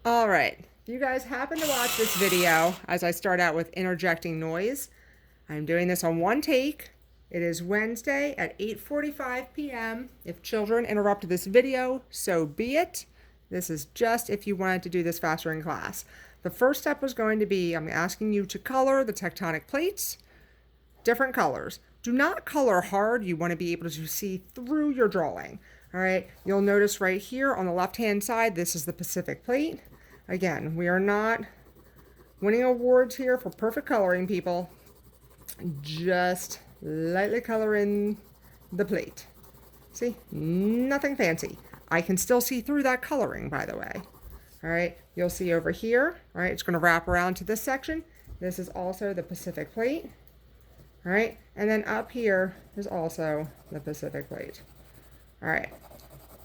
All right, if you guys happen to watch this video as I start out with interjecting noise, I'm doing this on one take. It is Wednesday at 8:45 p.m. If children interrupt this video, so be it. This is just if you wanted to do this faster in class. The first step was going to be, I'm asking you to color the tectonic plates, different colors. Do not color hard. You want to be able to see through your drawing. All right, you'll notice right here on the left-hand side, this is the Pacific plate. Again, we are not winning awards here for perfect coloring, people. Just lightly color in the plate. See, nothing fancy. I can still see through that coloring, by the way. All right, you'll see over here, all right, it's going to wrap around to this section. This is also the Pacific plate. All right, and then up here is also the Pacific plate. All right,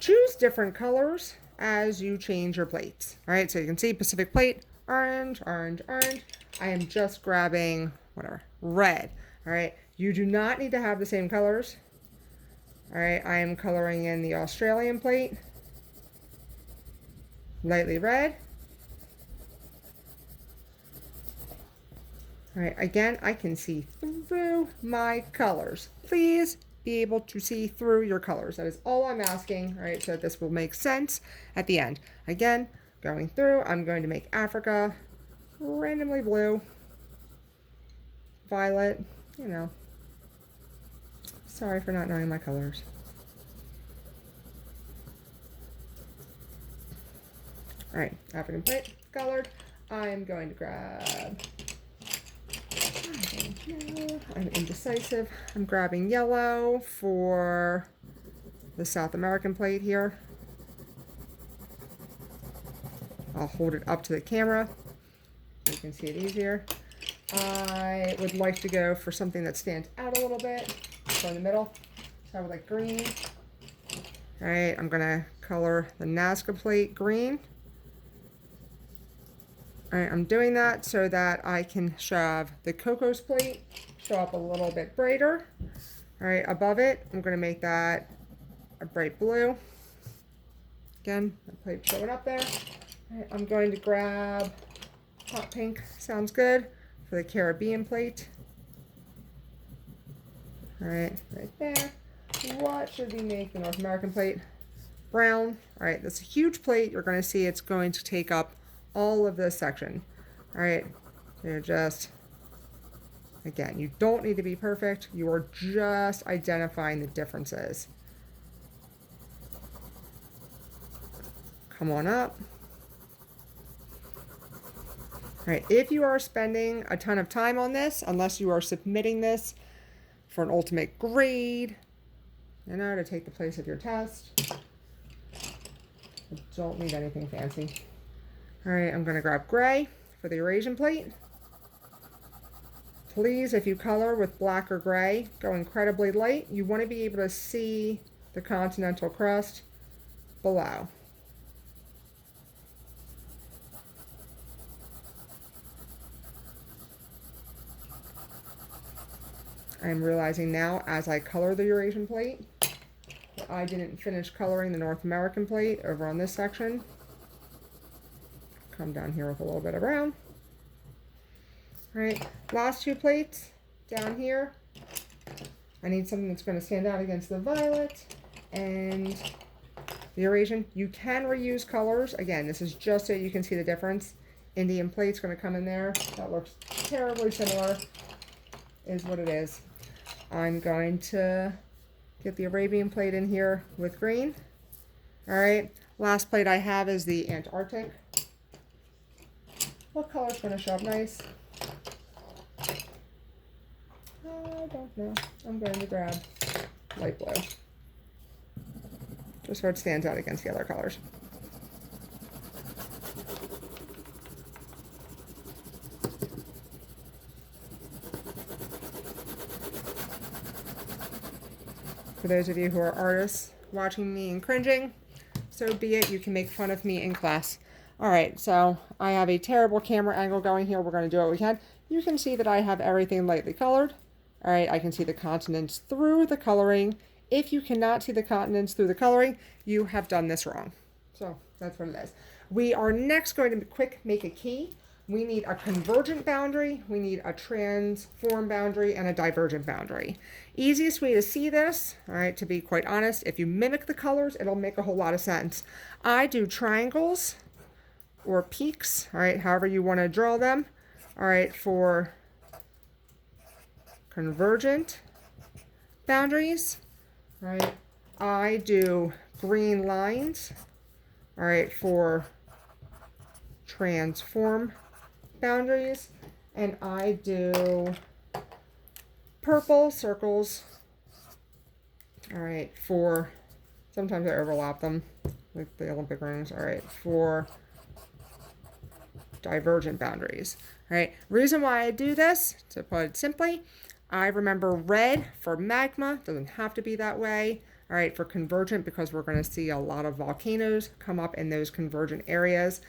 choose different colors as you change your plates. All right, so you can see Pacific plate, orange, orange, orange. I am just grabbing whatever, red. All right, you do not need to have the same colors. All right, I am coloring in the Australian plate, lightly red. All right, again, I can see through my colors. Please be able to see through your colors. That is all I'm asking, all right, so this will make sense at the end. Again, going through, I'm going to make Africa randomly blue, violet, you know. Sorry for not knowing my colors. All right, African plate, colored. I'm going to grab, I'm indecisive. I'm grabbing yellow for the South American plate here. I'll hold it up to the camera. You can see it easier. I would like to go for something that stands out a little bit. So in the middle. So I would like green. All right, I'm gonna color the Nazca plate green. All right, I'm doing that so that I can shove the Cocos plate, show up a little bit brighter. All right, above it, I'm gonna make that a bright blue. Again, the plate showing up there. All right, I'm going to grab hot pink, sounds good, for the Caribbean plate. All right, right there. What should we make the North American plate? Brown. All right, that's a huge plate. You're gonna see it's going to take up all of this section. All right, you're just, again, you don't need to be perfect. You are just identifying the differences. Come on up. All right, if you are spending a ton of time on this, unless you are submitting this for an ultimate grade, you know, to take the place of your test, you don't need anything fancy. All right, I'm gonna grab gray for the Eurasian plate. Please, if you color with black or gray, go incredibly light. You wanna be able to see the continental crust below. I'm realizing now as I color the Eurasian plate, that I didn't finish coloring the North American plate over on this section. Come down here with a little bit of brown. All right, last two plates down here. I need something that's going to stand out against the violet and the Eurasian. You can reuse colors. Again, this is just so you can see the difference. Indian plate's going to come in there. That looks terribly similar, is what it is. I'm going to get the Arabian plate in here with green. All right, last plate I have is the Antarctic. What color is going to show up nice? I don't know. I'm going to grab light blue. Just so it stands out against the other colors. For those of you who are artists watching me and cringing, so be it. You can make fun of me in class. All right, so I have a terrible camera angle going here. We're going to do what we can. You can see that I have everything lightly colored. All right, I can see the continents through the coloring. If you cannot see the continents through the coloring, you have done this wrong. So that's what it is. We are next going to make a key. We need a convergent boundary, we need a transform boundary, and a divergent boundary. Easiest way to see this, all right, to be quite honest, if you mimic the colors, it'll make a whole lot of sense. I do triangles or peaks, all right, however you want to draw them, all right, for convergent boundaries, all right. I do green lines, all right, for transform boundaries, and I do purple circles, all right, for, sometimes I overlap them like the Olympic rings, all right, for divergent boundaries. All right, reason why I do this, to put it simply, I remember red for magma, doesn't have to be that way. All right, for convergent, because we're going to see a lot of volcanoes come up in those convergent areas.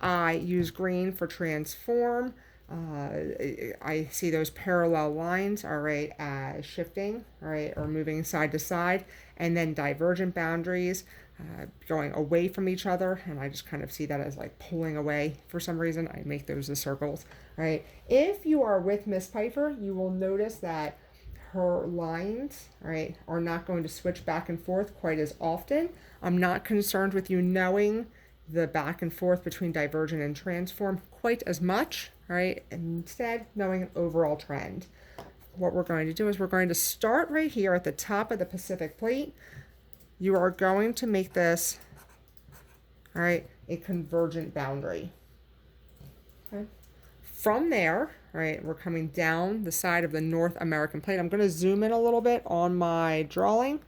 I use green for transform. I see those parallel lines, all right, as shifting, all right, or moving side to side, and then divergent boundaries going away from each other, and I just kind of see that as like pulling away for some reason. I make those as circles, all right. If you are with Miss Piper, you will notice that her lines, all right, are not going to switch back and forth quite as often. I'm not concerned with you knowing the back and forth between divergent and transform quite as much, right? Instead, knowing an overall trend. What we're going to do is we're going to start right here at the top of the Pacific plate. You are going to make this, all right, a convergent boundary. Okay. From there, all right, we're coming down the side of the North American plate. I'm going to zoom in a little bit on my drawing.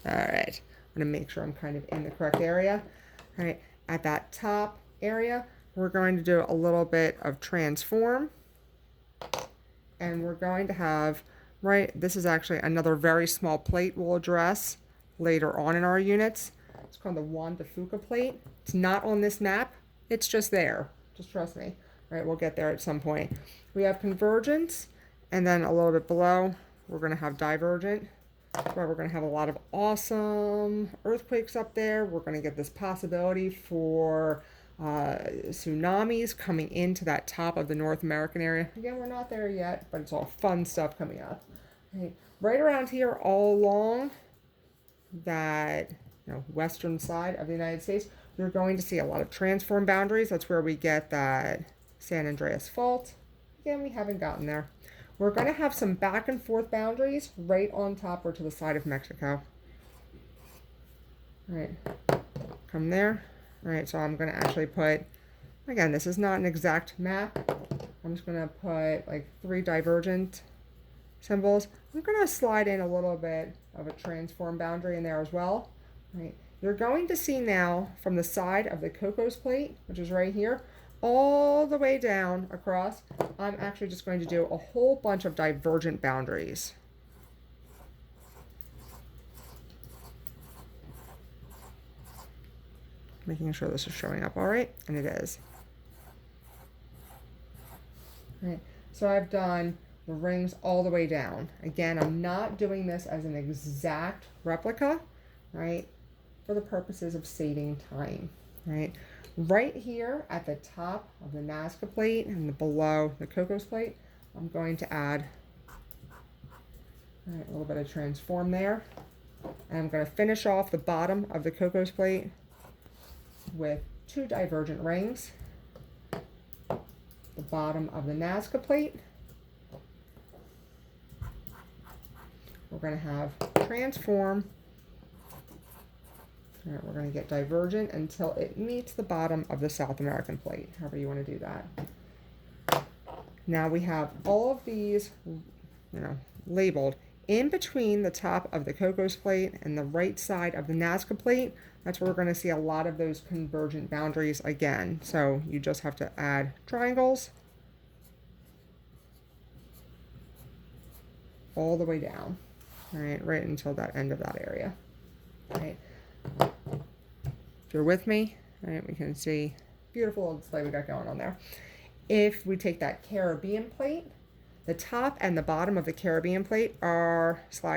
All right, I'm going to make sure I'm kind of in the correct area. All right, at that top area, we're going to do a little bit of transform. And we're going to have, right, this is actually another very small plate we'll address later on in our units. It's called the Juan de Fuca plate. It's not on this map, it's just there. Just trust me. All right, we'll get there at some point. We have convergence, and then a little bit below, we're going to have divergent. Where we're going to have a lot of awesome earthquakes up there. We're going to get this possibility for tsunamis coming into that top of the North American area. Again, we're not there yet, but it's all fun stuff coming up. Right around here, all along that western side of the United States, you're going to see a lot of transform boundaries. That's where we get that San Andreas Fault. Again, we haven't gotten there. We're going to have some back and forth boundaries right on top or to the side of Mexico. All right, come there. All right, so I'm going to actually put, again, this is not an exact map. I'm just going to put like 3 divergent symbols. I'm going to slide in a little bit of a transform boundary in there as well. All right, you're going to see now from the side of the Cocos plate, which is right here, all the way down across, I'm actually just going to do a whole bunch of divergent boundaries. Making sure this is showing up all right, and it is. All right, so I've done the rings all the way down. Again, I'm not doing this as an exact replica, right, for the purposes of saving time, right? Right here at the top of the Nazca plate and below the Cocos plate, I'm going to add a little bit of transform there. And I'm going to finish off the bottom of the Cocos plate with 2 divergent rings. The bottom of the Nazca plate, we're going to have transform. All right, we're going to get divergent until it meets the bottom of the South American plate, however you want to do that. Now we have all of these, labeled in between the top of the Cocos plate and the right side of the Nazca plate. That's where we're going to see a lot of those convergent boundaries again. So you just have to add triangles all the way down, all right, right until that end of that area. All right. If you're with me, all right, we can see beautiful little display we got going on there. If we take that Caribbean plate, the top and the bottom of the Caribbean plate are sliding